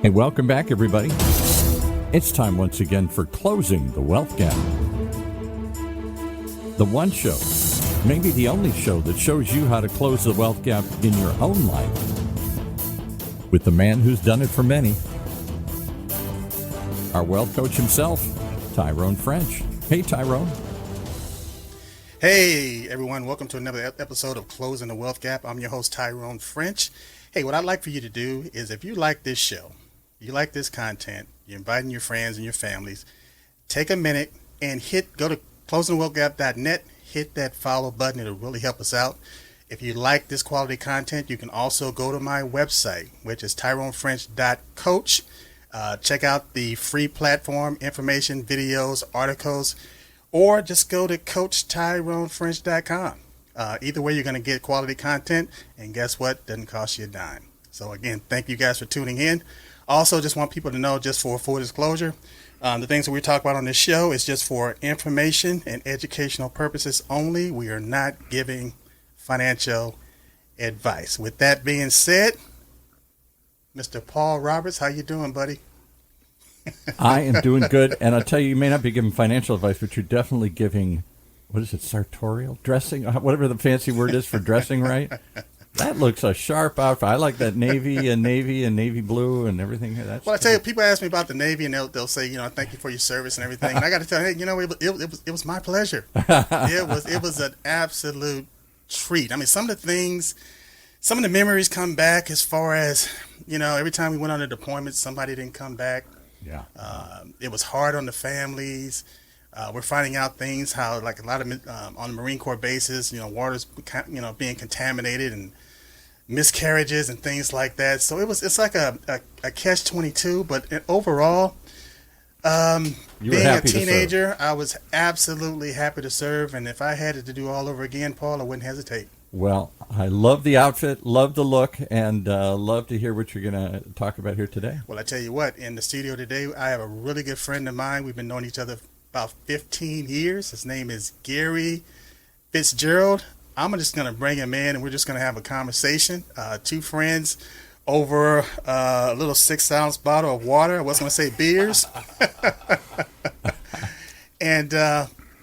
Hey, welcome back, everybody. It's time once again for Closing the Wealth Gap. The one show, maybe the only show that shows you how to close the wealth gap in your own life with the man who's done it for many, our wealth coach himself, Tyrone French. Hey, Tyrone. Hey, everyone. Welcome to another episode of Closing the Wealth Gap. I'm your host, Tyrone French. Hey, what I'd like for you to do is if you like this show, you like this content, you're inviting your friends and your families, take a minute and go to closingthewealthgap.net, hit that follow button. It'll really help us out. If you like this quality content, you can also go to my website, which is tyronefrench.coach. Check out the free platform, information, videos, articles, or just go to coachtyronefrench.com. Either way, you're going to get quality content, and guess what? Doesn't cost you a dime. So again, thank you guys for tuning in. Also, just want people to know, just for full disclosure, the things that we talk about on this show is just for information and educational purposes only. We are not giving financial advice. With that being said, Mr. Paul Roberts, how you doing, buddy? I am doing good, and I'll tell you, you may not be giving financial advice, but you're definitely giving, what is it, sartorial? Dressing? Whatever the fancy word is for dressing right. That looks a sharp outfit. I like that navy and navy blue and everything. Well, I tell you, people ask me about the Navy, and they'll say, thank you for your service and everything. And I got to tell you, it was my pleasure. It was an absolute treat. I mean, some of the memories come back as far as, every time we went on a deployment, somebody didn't come back. Yeah. It was hard on the families. We're finding out things how, like a lot of on the Marine Corps bases, water's being contaminated and miscarriages and things like that. So it's like a catch-22. But overall, being a teenager, I was absolutely happy to serve. And if I had it to do all over again, Paul, I wouldn't hesitate. Well, I love the outfit, love the look, and love to hear what you're going to talk about here today. Well, I tell you what, in the studio today, I have a really good friend of mine. We've been knowing each other about 15 years. His name is Gary Fitzgerald. I'm just going to bring him in, and we're just going to have a conversation. Two friends over a little 6-ounce bottle of water. I wasn't going to say beers. And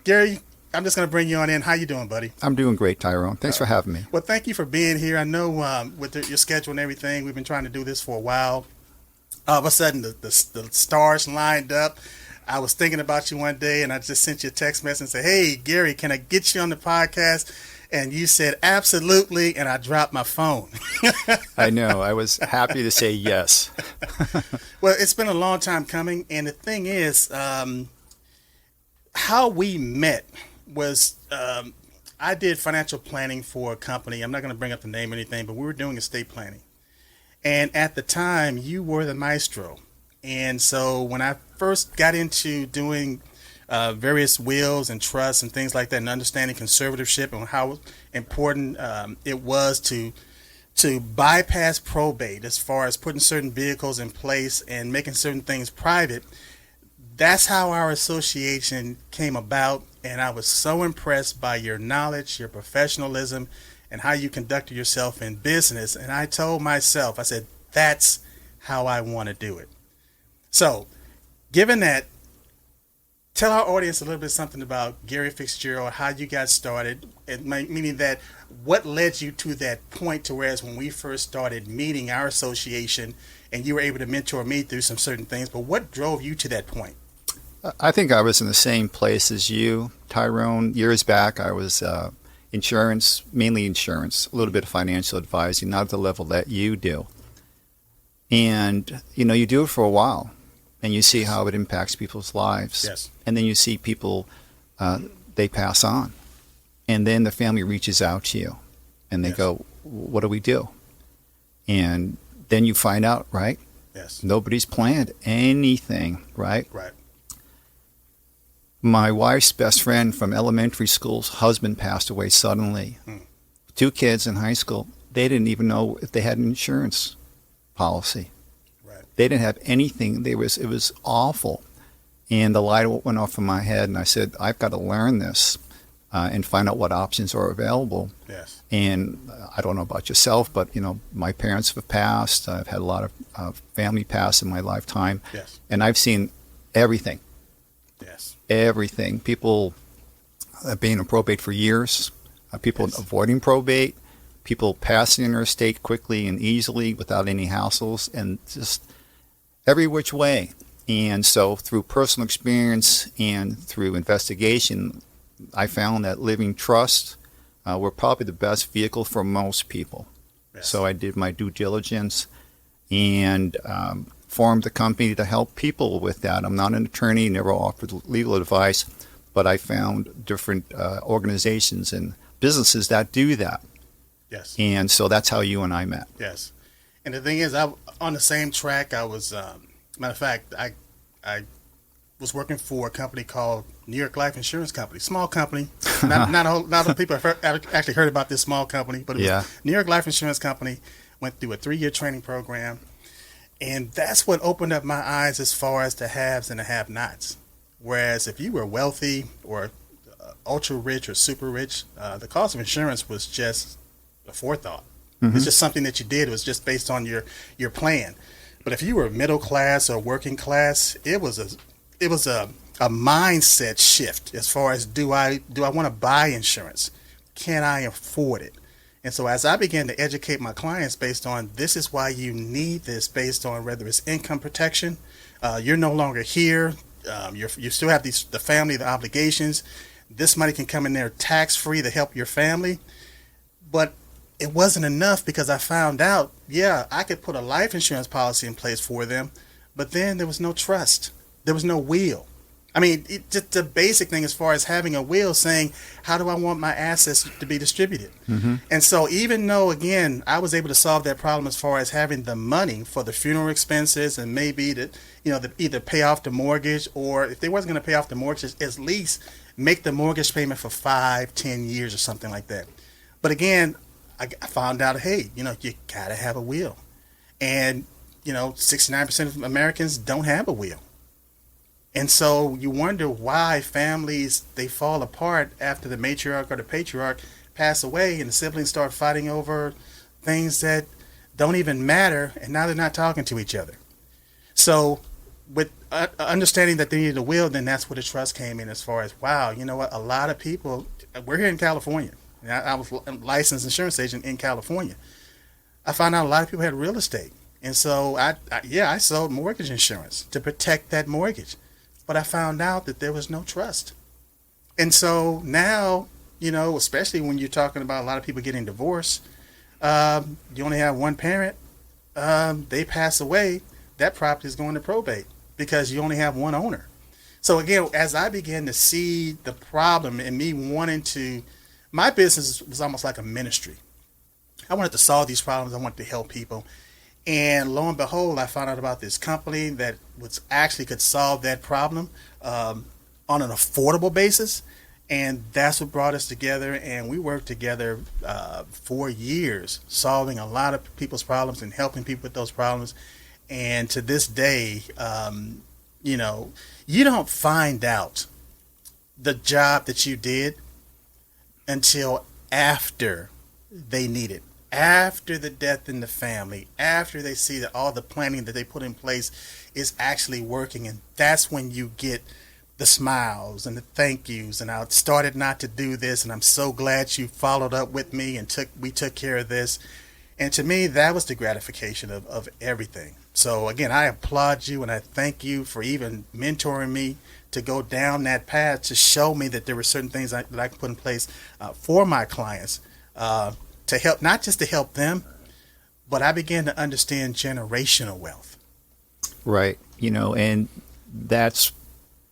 Gary, I'm just going to bring you on in. How you doing, buddy? I'm doing great, Tyrone. Thanks for having me. Well, thank you for being here. I know with your schedule and everything, we've been trying to do this for a while. All of a sudden, the stars lined up. I was thinking about you one day, and I just sent you a text message and said, hey, Gary, can I get you on the podcast? And you said, absolutely, and I dropped my phone. I know. I was happy to say yes. Well, it's been a long time coming, and the thing is, how we met was I did financial planning for a company. I'm not going to bring up the name or anything, but we were doing estate planning. And at the time, you were the maestro. And so when I first got into doing various wills and trusts and things like that, and understanding conservatorship and how important it was to bypass probate as far as putting certain vehicles in place and making certain things private, that's how our association came about. And I was so impressed by your knowledge, your professionalism, and how you conducted yourself in business. And I told myself, I said, that's how I want to do it. So, given that, tell our audience a little bit something about Gary Fitzgerald, how you got started, and meaning that what led you to that point to whereas when we first started meeting our association and you were able to mentor me through some certain things, but what drove you to that point? I think I was in the same place as you, Tyrone. Years back, I was insurance, mainly insurance, a little bit of financial advising, not at the level that you do. And, you do it for a while. And you see how it impacts people's lives. Yes. And then you see people, they pass on. And then the family reaches out to you. And they go, what do we do? And then you find out, right? Yes. Nobody's planned anything, right? Right. My wife's best friend from elementary school's husband passed away suddenly. 2 kids in high school, they didn't even know if they had an insurance policy. They didn't have anything. It was awful. And the light went off in my head, and I said, I've got to learn this. and find out what options are available. Yes. And I don't know about yourself, but my parents have passed. I've had a lot of family pass in my lifetime. Yes. And I've seen everything. Yes. Everything. People being in probate for years, people Yes. avoiding probate, people passing their estate quickly and easily without any hassles, and just every which way. And so through personal experience and through investigation, I found that living trust were probably the best vehicle for most people. Yes. So I did my due diligence and formed a company to help people with that. I'm not an attorney, never offered legal advice, but I found different organizations and businesses that do that. Yes. And so that's how you and I met. Yes. And the thing is, I on the same track. I was, matter of fact, I was working for a company called New York Life Insurance Company, small company. Not a lot of people have actually heard about this small company, but it was New York Life Insurance Company. Went through a 3-year training program, and that's what opened up my eyes as far as the haves and the have-nots. Whereas if you were wealthy or ultra rich or super rich, the cost of insurance was just a forethought. It's just something that you did. It was just based on your plan. But if you were middle class or working class, it was a mindset shift as far as do I want to buy insurance? Can I afford it? And so as I began to educate my clients based on this is why you need this, based on whether it's income protection, you're no longer here, you still have the family, the obligations. This money can come in there tax free to help your family, but it wasn't enough because I found out, I could put a life insurance policy in place for them, but then there was no trust. There was no will. I mean, just the basic thing as far as having a will saying, how do I want my assets to be distributed? And so even though, again, I was able to solve that problem as far as having the money for the funeral expenses and maybe to either pay off the mortgage, or if they wasn't going to pay off the mortgage, at least make the mortgage payment for 5-10 years or something like that. But again, I found out, hey, you got to have a will. And, 69% of Americans don't have a will. And so you wonder why families, they fall apart after the matriarch or the patriarch pass away and the siblings start fighting over things that don't even matter, and now they're not talking to each other. So with understanding that they needed a will, then that's where the trust came in as far as, wow, you know what, a lot of people, we're here in California. I was a licensed insurance agent in California. I found out a lot of people had real estate. And so I sold mortgage insurance to protect that mortgage. But I found out that there was no trust. And so now, especially when you're talking about a lot of people getting divorced, you only have one parent, they pass away, that property is going to probate because you only have one owner. So again, as I began to see the problem and me wanting to, my business was almost like a ministry. I wanted to solve these problems. I wanted to help people. And lo and behold, I found out about this company that could solve that problem on an affordable basis. And that's what brought us together. And we worked together for years, solving a lot of people's problems and helping people with those problems. And to this day, you don't find out the job that you did until after they need it. After the death in the family, after they see that all the planning that they put in place is actually working, and that's when you get the smiles and the thank yous, and I started not to do this, and I'm so glad you followed up with me and we took care of this. And to me, that was the gratification of everything. So again, I applaud you and I thank you for even mentoring me to go down that path to show me that there were certain things that I could put in place for my clients. To help, not just to help them, but I began to understand generational wealth. Right. And that's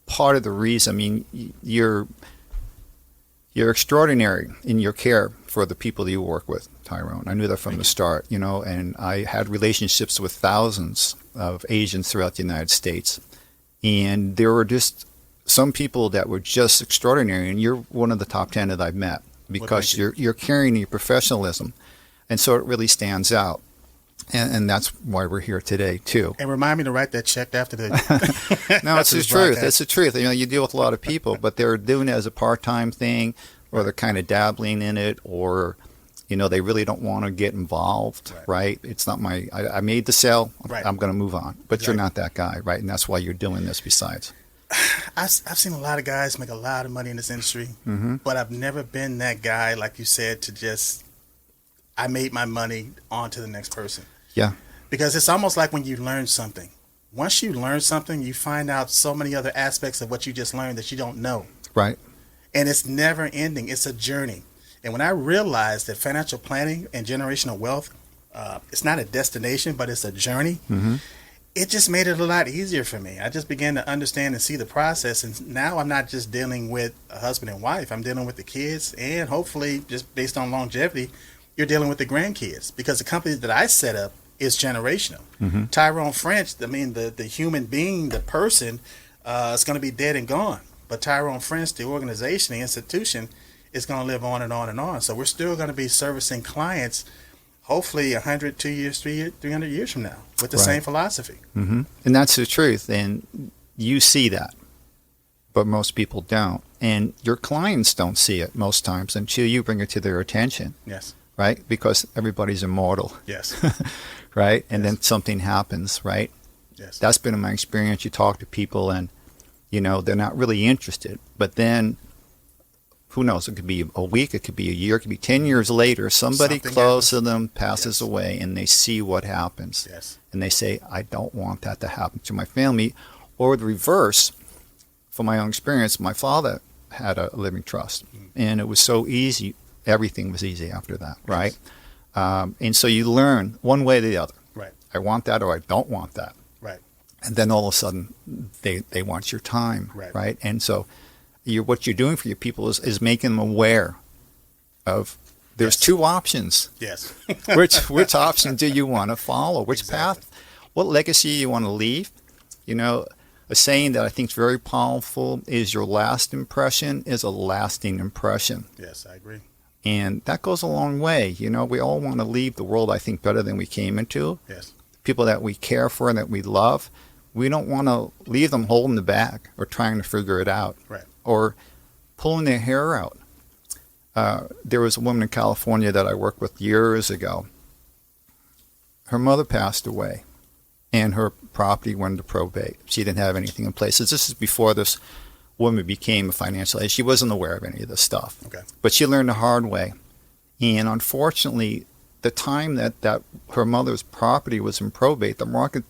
part of the reason. I mean, you're extraordinary in your care for the people that you work with, Tyrone. I knew that from the start, and I had relationships with thousands of Asians throughout the United States. And there were just some people that were just extraordinary, and you're one of the top 10 that I've met. Because you're carrying your professionalism, and so it really stands out, and that's why we're here today too. And remind me to write that check after the. No, it's the truth. It's the truth. You deal with a lot of people, but they're doing it as a part-time thing, or they're kind of dabbling in it, or they really don't want to get involved, right? It's not I made the sale, I'm going to move on. But you're not that guy, right? And that's why you're doing this besides. I've seen a lot of guys make a lot of money in this industry, but I've never been that guy, like you said, to just, I made my money, on to the next person. Yeah. Because it's almost like when you learn something. Once you learn something, you find out so many other aspects of what you just learned that you don't know. Right. And it's never ending. It's a journey. And when I realized that financial planning and generational wealth, it's not a destination, but it's a journey, it just made it a lot easier for me. I just began to understand and see the process. And now I'm not just dealing with a husband and wife. I'm dealing with the kids. And hopefully, just based on longevity, you're dealing with the grandkids. Because the company that I set up is generational. Tyrone French, I mean, the human being, the person, is going to be dead and gone. But Tyrone French, the organization, the institution, is going to live on and on and on. So we're still going to be servicing clients, hopefully 100, 2 years, 300 years from now, with the same philosophy. And that's the truth. And you see that, but most people don't. And your clients don't see it most times until you bring it to their attention. Yes. Right? Because everybody's immortal. Yes. Right? And then something happens, right? Yes. That's been in my experience. You talk to people and, they're not really interested. But then, who knows? It could be a week, it could be a year, it could be 10 years later. Somebody close to them passes away and they see what happens. Yes. And they say, I don't want that to happen to my family. Or the reverse, from my own experience, my father had a living trust. And it was so easy. Everything was easy after that, right? And so you learn one way or the other. Right. I want that or I don't want that. Right. And then all of a sudden, they want your time, right? And so what you're doing for your people is making them aware of there's two options. Yes. Which option do you want to follow? Which path? What legacy you want to leave? A saying that I think is very powerful is your last impression is a lasting impression. Yes, I agree. And that goes a long way. We all want to leave the world, I think, better than we came into. Yes. People that we care for and that we love, we don't want to leave them holding the bag or trying to figure it out. Right. Or pulling their hair out. There was a woman in California that I worked with years ago. Her mother passed away, and her property went into probate. She didn't have anything in place. So this is before this woman became a financial aid. She wasn't aware of any of this stuff. Okay. But she learned the hard way. And unfortunately, the time that her mother's property was in probate, the market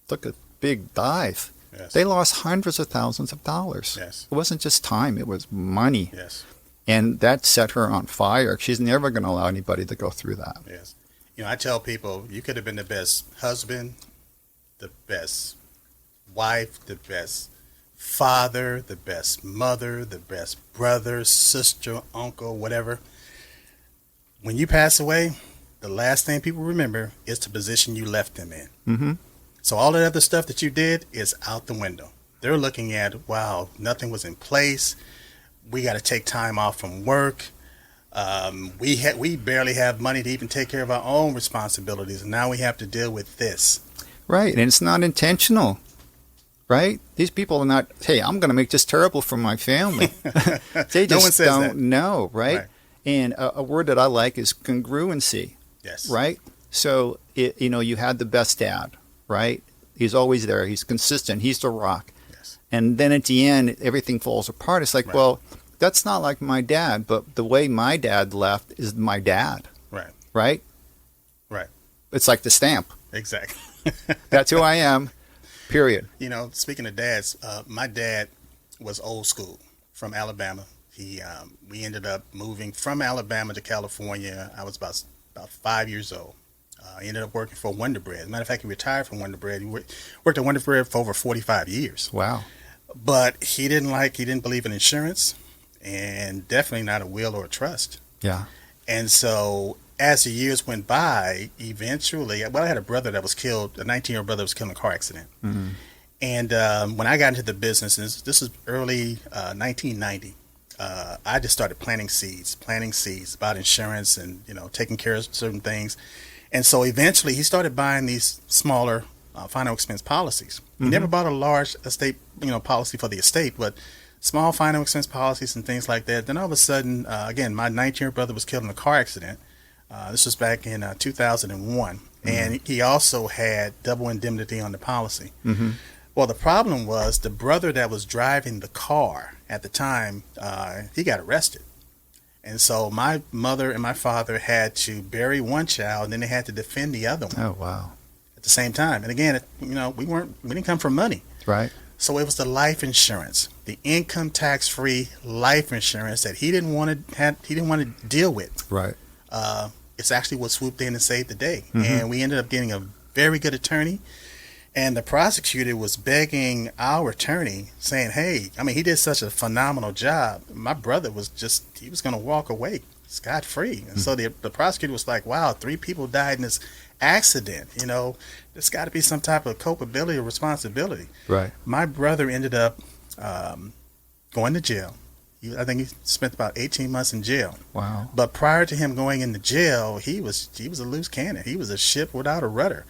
took a big dive. Yes. They lost hundreds of thousands of dollars. Yes. It wasn't just time, it was money. Yes. And that set her on fire. She's never going to allow anybody to go through that. Yes. I tell people, you could have been the best husband, the best wife, the best father, the best mother, the best brother, sister, uncle, whatever. When you pass away, the last thing people remember is the position you left them in. So all the other stuff that you did is out the window. They're looking at, wow, nothing was in place. We got to take time off from work. We barely have money to even take care of our own responsibilities, and now we have to deal with this. Right, and it's not intentional, right? These people are not, hey, I'm going to make this terrible for my family. They just don't know, right? And a word that I like is congruency. Yes. Right? So, you had the best dad, right? He's always there. He's consistent. He's the rock. Yes. And then at the end, everything falls apart. It's like, well, that's not like my dad, but the way my dad left is my dad. Right. Right? Right. It's like the stamp. Exactly. That's who I am, period. Speaking of dads, my dad was old school from Alabama. We ended up moving from Alabama to California. I was about 5 years old. He ended up working for Wonder Bread. As a matter of fact, he retired from Wonder Bread. He worked at Wonder Bread for over 45 years. Wow. But he didn't believe in insurance, and definitely not a will or a trust. Yeah. And so as the years went by, eventually, I had a brother that was killed, a 19-year-old brother was killed in a car accident. Mm-hmm. And when I got into the business, and this is early 1990, I just started planting seeds about insurance and, taking care of certain things. And so eventually he started buying these smaller final expense policies. He never bought a large estate, policy for the estate, but small final expense policies and things like that. Then all of a sudden, again, my 19-year-old brother was killed in a car accident. This was back in 2001, and he also had double indemnity on the policy. Well, the problem was the brother that was driving the car at the time, he got arrested. And so my mother and my father had to bury one child, and then they had to defend the other one. Oh, wow. At the same time. And again, we didn't come from money. Right. So it was the life insurance, the income tax-free life insurance that he didn't want to deal with. Right. It's actually what swooped in and saved the day. And we ended up getting a very good attorney. And the prosecutor was begging our attorney, saying, hey, I mean, he did such a phenomenal job. My brother he was going to walk away scot-free. And so the prosecutor was like, wow, 3 people died in this accident. There's got to be some type of culpability or responsibility. Right. My brother ended up going to jail. I think he spent about 18 months in jail. Wow. But prior to him going into jail, he was a loose cannon. He was a ship without a rudder.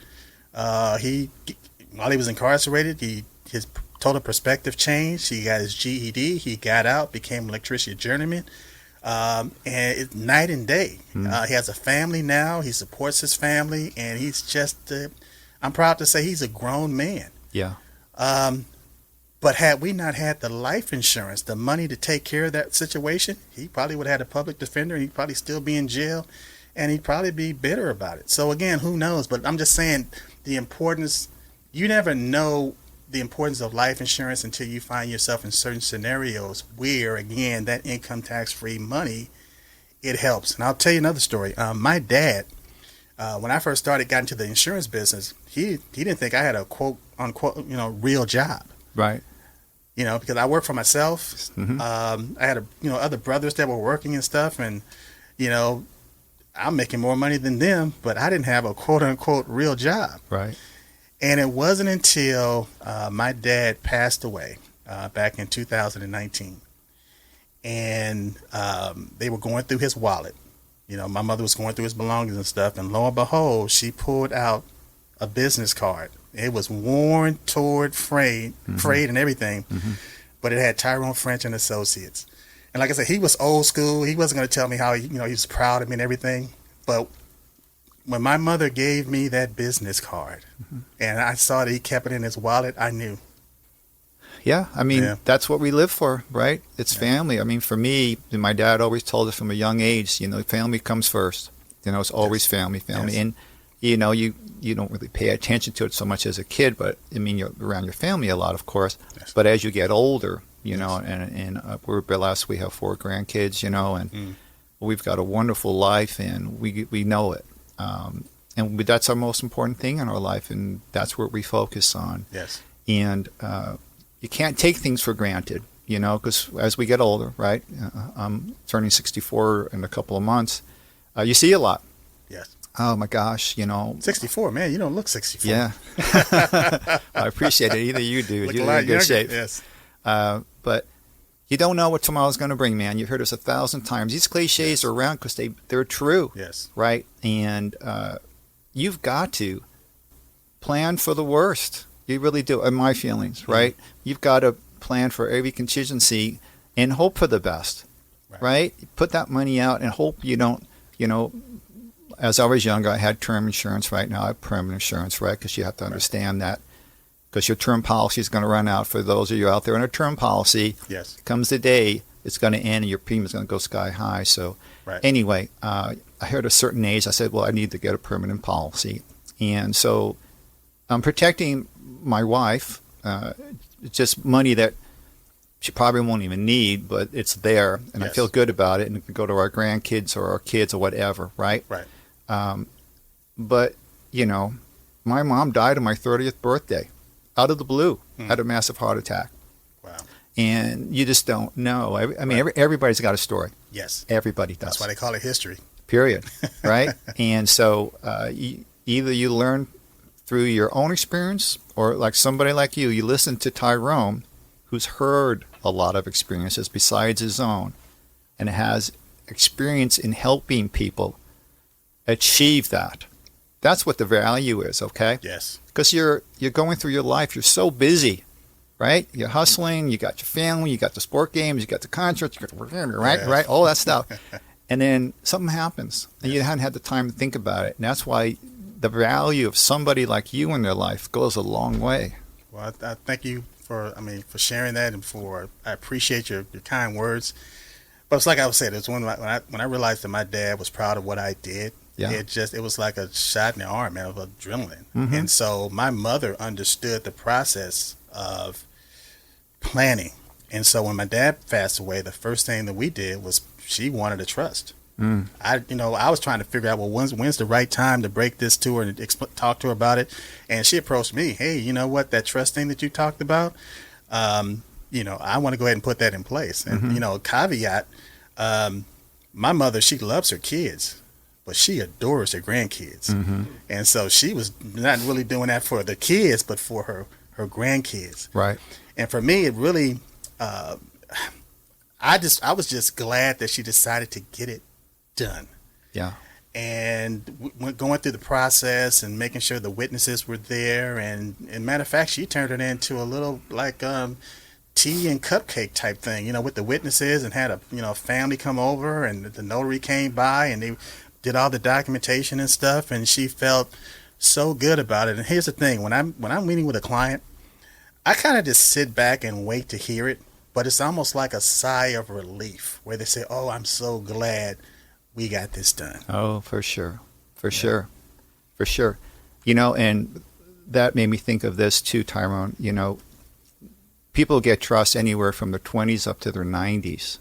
While he was incarcerated, his total perspective changed. He got his GED. He got out, became an electrician journeyman. And it's night and day. He has a family now. He supports his family, and he's just, I'm proud to say he's a grown man. Yeah. But had we not had the life insurance, the money to take care of that situation, he probably would have had a public defender, and he'd probably still be in jail, and he'd probably be bitter about it. So again, who knows? But I'm just saying the importance, you never know the importance of life insurance until you find yourself in certain scenarios where, again, that income tax-free money, it helps. And I'll tell you another story. My dad, when I first got into the insurance business, he didn't think I had a quote unquote, real job. Right. Because I worked for myself. I had other brothers that were working and stuff, and I'm making more money than them, but I didn't have a quote unquote real job. Right. And it wasn't until my dad passed away back in 2019, and they were going through his wallet. My mother was going through his belongings and stuff, and lo and behold, she pulled out a business card. It was worn, torn, frayed and everything, but it had Tyrone French and Associates. And like I said, he was old school. He wasn't going to tell me how he was proud of me and everything, but when my mother gave me that business card and I saw that he kept it in his wallet, I knew. Yeah, I mean, that's what we live for, right? It's family. I mean, for me, my dad always told us from a young age, family comes first. It's always family. Yes. And, you don't really pay attention to it so much as a kid, but, I mean, you're around your family a lot, of course. Yes. But as you get older, and we're blessed, we have 4 grandkids, and we've got a wonderful life, and we know it. And that's our most important thing in our life, and that's what we focus on. Yes. And you can't take things for granted, because as we get older, right? I'm turning 64 in a couple of months. You see a lot. Yes. Oh my gosh, 64, man, you don't look 64. Yeah. I appreciate it. Either you do. You're in good shape. Yes. But you don't know what tomorrow's going to bring, man. You've heard us 1,000 times. These cliches are around because they're true. Yes. Right? And you've got to plan for the worst. You really do, in my feelings, right? You've got to plan for every contingency and hope for the best, right? Put that money out and hope you don't, as I was younger, I had term insurance. Right now I have permanent insurance, right? Because you have to understand that, because your term policy is going to run out. For those of you out there in a term policy, yes, comes the day it's going to end and your premium is going to go sky high. So anyway, I heard a certain age, I said, well, I need to get a permanent policy. And so I'm protecting my wife, just money that she probably won't even need, but it's there, and I feel good about it, and it can go to our grandkids or our kids or whatever, right? Right. But, my mom died on my 30th birthday, out of the blue, had a massive heart attack. Wow. And you just don't know. I mean, everybody's got a story. Yes. Everybody does. That's why they call it history. Period. Right? And so either you learn through your own experience, or like somebody like you listen to Tyrone, who's heard a lot of experiences besides his own, and has experience in helping people achieve that. That's what the value is, okay? Yes. Because you're going through your life, you're so busy, right? You're hustling, you got your family, you got the sport games, you got the concerts, you got the work, right, Yeah. right, all that stuff. And then something happens, and you hadn't had the time to think about it. And that's why the value of somebody like you in their life goes a long way. Well, I thank you for sharing that, and I appreciate your kind words. But it's like I was saying, it's when I realized that my dad was proud of what I did. Yeah. It was like a shot in the arm, man, of adrenaline. Mhm. And so my mother understood the process of planning. And so when my dad passed away, the first thing that we did was she wanted a trust. I was trying to figure out, well, when's the right time to break this to her and talk to her about it. And she approached me, hey, you know what, that trust thing that you talked about, I want to go ahead and put that in place. And, caveat, my mother, she loves her kids, but she adores her grandkids. And so she was not really doing that for the kids, but for her grandkids. Right. And for me, it really, I was just glad that she decided to get it done. Yeah. And going through the process and making sure the witnesses were there. And matter of fact, she turned it into a little like tea and cupcake type thing, with the witnesses, and had a family come over, and the notary came by, and they did all the documentation and stuff. And she felt so good about it. And here's the thing: when I'm meeting with a client, I kind of just sit back and wait to hear it. But it's almost like a sigh of relief where they say, "Oh, I'm so glad we got this done." Oh, for sure. For sure. And that made me think of this too, Tyrone. People get trust anywhere from their 20s up to their 90s.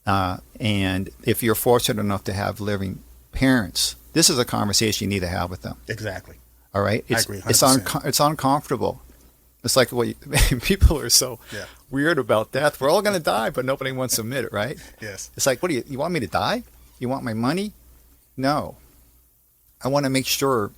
And if you're fortunate enough to have living parents, this is a conversation you need to have with them. Exactly. All right? I agree, 100%. It's uncomfortable. It's like people are so weird about death. We're all going to die, but nobody wants to admit it, right? Yes. It's like, what do you want me to die? You want my money? No. I want to make sure,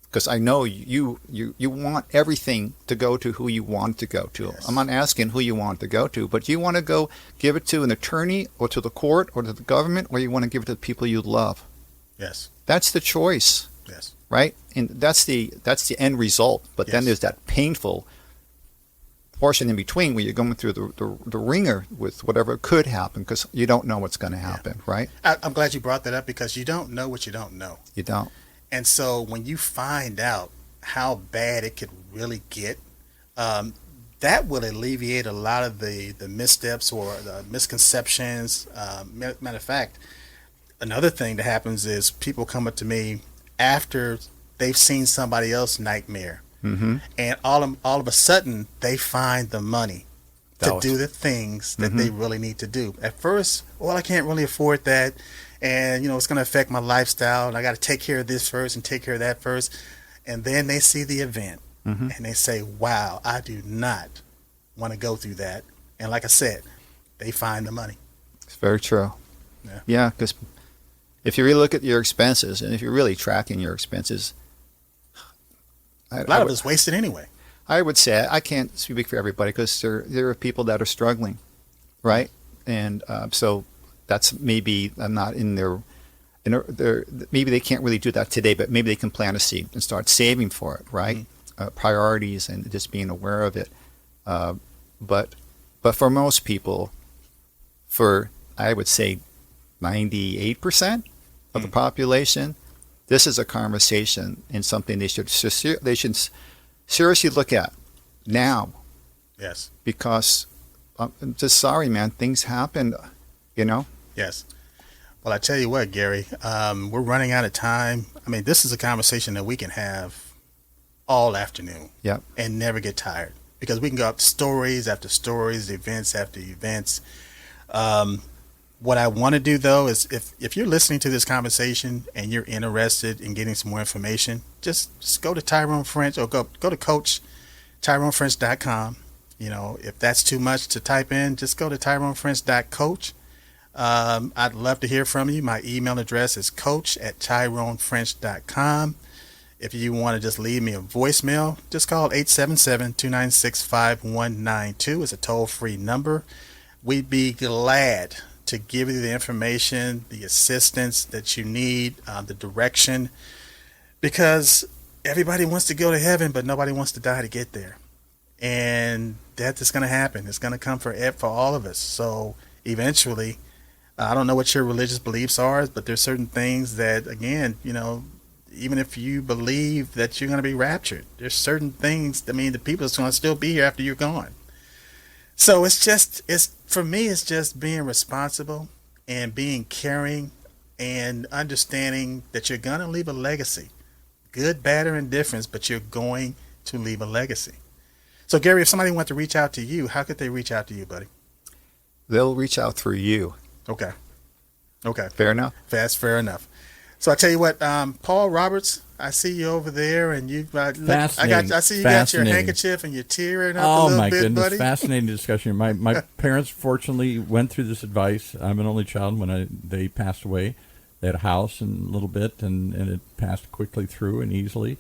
because I know you want everything to go to who you want to go to. Yes. I'm not asking who you want to go to, but you want to go give it to an attorney or to the court or to the government, or you want to give it to the people you love. Yes. That's the choice. Yes. Right? And that's the end result. But then there's that painful portion in between where you're going through the ringer with whatever could happen, because you don't know what's going to happen, right? I'm glad you brought that up, because you don't know what you don't know. You don't. And so when you find out how bad it could really get, that will alleviate a lot of the missteps or the misconceptions. Matter of fact, another thing that happens is people come up to me after they've seen somebody else nightmare, and all of a sudden they find the money to do the things that they really need to do. At first, well, I can't really afford that, and it's going to affect my lifestyle, and I got to take care of this first and take care of that first. And then they see the event, and they say, wow, I do not want to go through that. And like I said, they find the money. It's very true. Yeah, because if you really look at your expenses, and if you're really tracking your expenses, A lot of it's wasted anyway. I would say, I can't speak for everybody, because there are people that are struggling, right? And so that's maybe not in their, maybe they can't really do that today, but maybe they can plant a seed and start saving for it, right? Priorities and just being aware of it. But for most people, I would say 98% of the population, this is a conversation and something they should seriously look at now. Yes. Because I'm just sorry, man. Things happen, Yes. Well, I tell you what, Gary, we're running out of time. I mean, this is a conversation that we can have all afternoon. Yep. And never get tired, because we can go up stories after stories, events after events. What I want to do, though, is if you're listening to this conversation and you're interested in getting some more information, just go to Tyrone French, or go to Coach TyroneFrench.com. If that's too much to type in, just go to TyroneFrench.coach. I'd love to hear from you. My email address is coach@TyroneFrench.com. If you want to just leave me a voicemail, just call 877-296-5192. It's a toll-free number. We'd be glad to give you the information, the assistance that you need, the direction, because everybody wants to go to heaven, but nobody wants to die to get there. and death is going to happen. It's going to come for all of us. So eventually, I don't know what your religious beliefs are, but there's certain things that, again, even if you believe that you're going to be raptured, there's certain things. I mean, the people are going to still be here after you're gone. So for me, it's just being responsible and being caring and understanding that you're going to leave a legacy, good, bad, or indifference, but you're going to leave a legacy. So, Gary, if somebody wants to reach out to you, how could they reach out to you, buddy? They'll reach out through you. Okay. Fair enough? That's fair enough. So I tell you what, Paul Roberts, I see you over there, and you. I see you got your handkerchief and you're tearing up a little bit, buddy. Oh my goodness, fascinating discussion. My parents fortunately went through this advice. I'm an only child. When they passed away, they had a house and a little bit, and it passed quickly through and easily.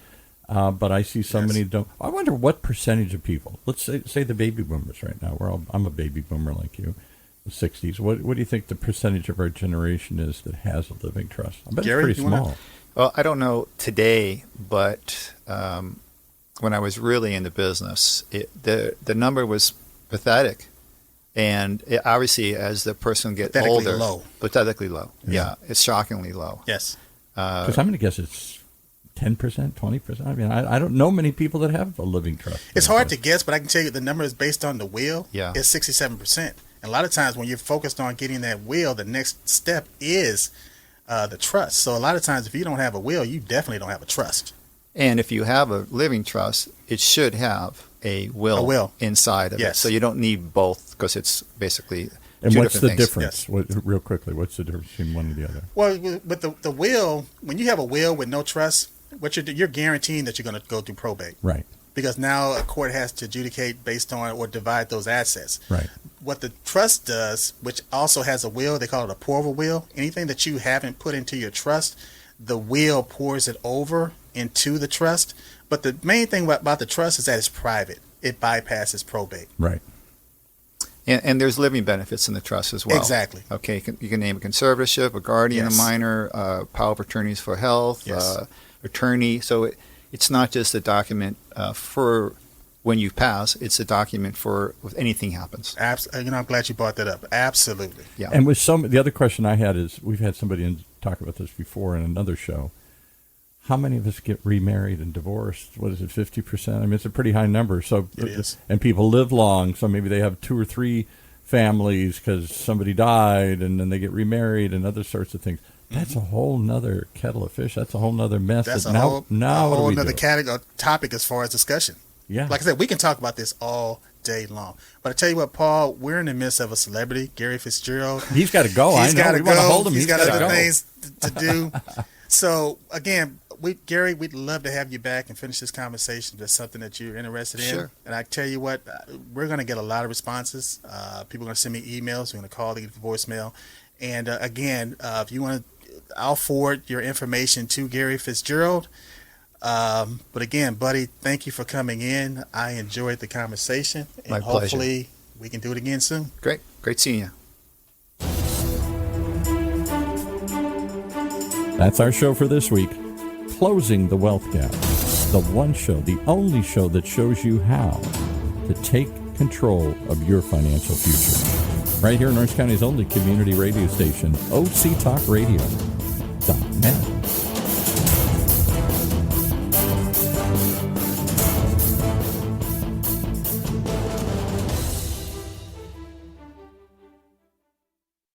But I see so many don't. I wonder what percentage of people. Let's say the baby boomers right now. I'm a baby boomer like you. The 60s. What do you think the percentage of our generation is that has a living trust? I bet Gary, it's pretty small. Well, I don't know today, but when I was really in the business, the number was pathetic. And obviously, as the person gets older, pathetically low. Yeah, it's shockingly low. Yes. Because I'm going to guess it's 10%, 20%. I mean, I don't know many people that have a living trust. It's hard to guess, but I can tell you the number is based on the will. Yeah. It's 67%. And a lot of times when you're focused on getting that will, the next step is the trust. So a lot of times if you don't have a will, you definitely don't have a trust. And if you have a living trust, it should have a will inside of it. So you don't need both because it's basically and two what's the different difference? Yes. Real quickly, what's the difference between one and the other? Well, with the will, when you have a will with no trust, what you're guaranteeing that you're going to go through probate. Right. Because now a court has to adjudicate based on or divide those assets. Right. What the trust does, which also has a will, they call it a pour-over will. Anything that you haven't put into your trust, the will pours it over into the trust. But the main thing about the trust is that it's private. It bypasses probate. Right. And there's living benefits in the trust as well. Exactly. Okay, you can name a conservatorship, a guardian, a minor, power of attorneys for health, attorney. So it's not just a document for when you pass. It's a document for if anything happens. I'm glad you brought that up. Absolutely. Yeah. And with the other question I had is, we've had somebody talk about this before in another show. How many of us get remarried and divorced? What is it, 50%? I mean, it's a pretty high number. So it is. And people live long, so maybe they have 2 or 3 families because somebody died, and then they get remarried and other sorts of things. That's a whole nother kettle of fish. That's a whole nother mess. That's a whole nother topic as far as discussion. Yeah. Like I said, we can talk about this all day long. But I tell you what, Paul, we're in the midst of a celebrity, Gary Fitzgerald. He's got to go. He's got to go. Hold him. He's got other things to do. So again, Gary, we'd love to have you back and finish this conversation. If that's something that you're interested in. Sure. And I tell you what, we're going to get a lot of responses. People are going to send me emails. We're going to call, they get the voicemail. And again, if you want to, I'll forward your information to Gary Fitzgerald. But again, buddy, thank you for coming in. I enjoyed the conversation. And My pleasure. Hopefully we can do it again soon. Great seeing you. That's our show for this week. Closing the Wealth Gap. The one show, the only show that shows you how to take control of your financial future. Right here in Orange County's only community radio station, OCTalkRadio.net.